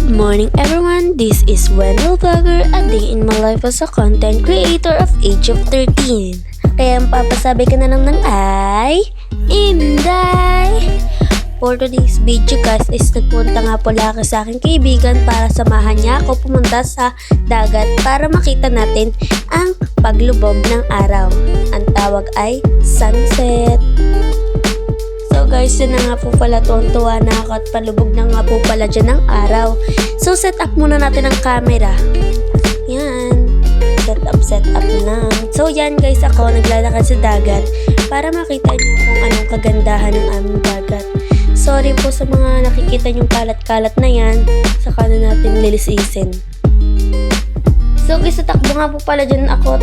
Good morning everyone, this is Wendell Vlogger, a day in my life as a content creator of age of 13. Kaya ang papasabi ka na naman ay Inday! For today's video guys is nagpunta nga pala ako sa aking kaibigan para samahan niya ako pumunta sa dagat para makita natin ang paglubog ng araw. Ang tawag ay sunset. So guys, yun na nga po pala, tuwan-tuwa na ako at palubog na nga po pala dyan ng araw. So set up muna natin ang camera. Yan. Set up lang. So yan guys, ako naglalakad sa dagat para makita nyo kung anong kagandahan ng aming dagat. Sorry po sa mga nakikita nyong kalat-kalat na yan. Saka na natin lilisisin. So guys, tatakbo nga po pala dyan ako.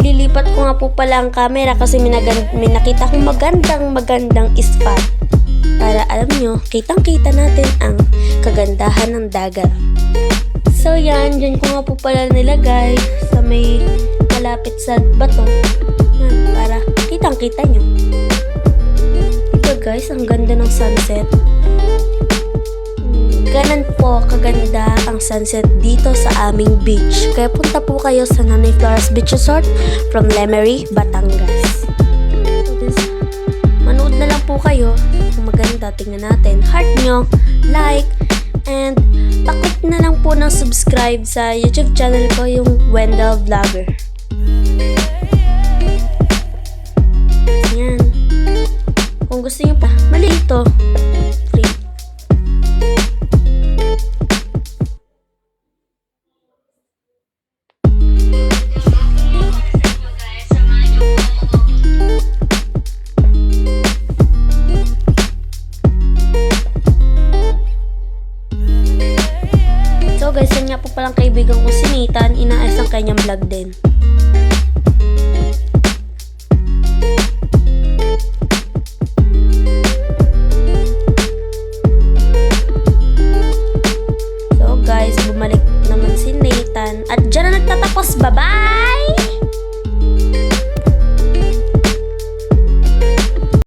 Lilipat ko nga po pala ang camera kasi may nakita kong magandang spot. Para alam nyo, kitang-kita natin ang kagandahan ng dagat. So yan, dyan ko nga po pala nilagay sa may malapit sa bato. Yan, para kitang-kita nyo. Diba guys, ang ganda ng sunset. Ganon po kaganda ang sunset dito sa aming beach. Kaya punta po kayo sa Nanay Flores Beach Resort from Lemery, Batangas. So this, manood na lang po kayo. Kung maganda, tingnan natin. Heart nyo, like, and paklik na lang po ng subscribe sa YouTube channel ko, yung Wendell Vlogger. Yan. Kung gusto nyo pa, mali ito. Free. So guys, yan nga po palang kaibigan ko si Nathan, inaayos ang kanyang vlog din. So guys, bumalik naman si Nathan at dyan na nagtatapos. Bye-bye!